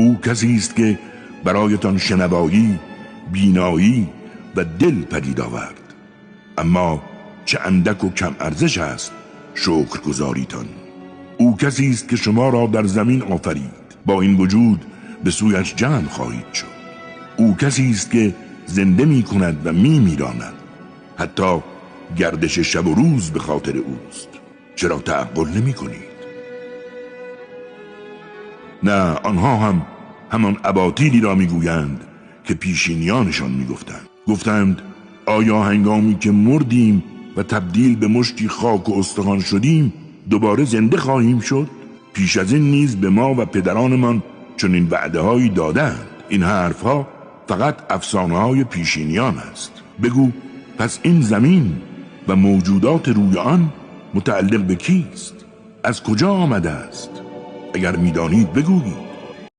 او کسی است که برایتان شنوایی، بینایی و دل پدید آورد. اما چه اندک و کم ارزش است شکرگزاریتان. او کسی است که شما را در زمین آفرید، با این وجود به سویش جمع خواهید شد. او کسی است که زنده می کند و می میراند. حتی گردش شب و روز به خاطر اوست. چرا تعقل نمی کنید؟ نه، آنها هم همان اباطیلی را می گویند که پیشینیانشان می گفتند آیا هنگامی که مردیم و تبدیل به مشتی خاک و استخوان شدیم دوباره زنده خواهیم شد؟ پیش از این نیز به ما و پدرانمان چنین وعده‌هایی دادند. این حرفها فقط افسانه‌های پیشینیان است. بگو پس این زمین و موجودات روی آن متعلق به کیست؟ از کجا آمده است؟ اگر می‌دانید بگویید.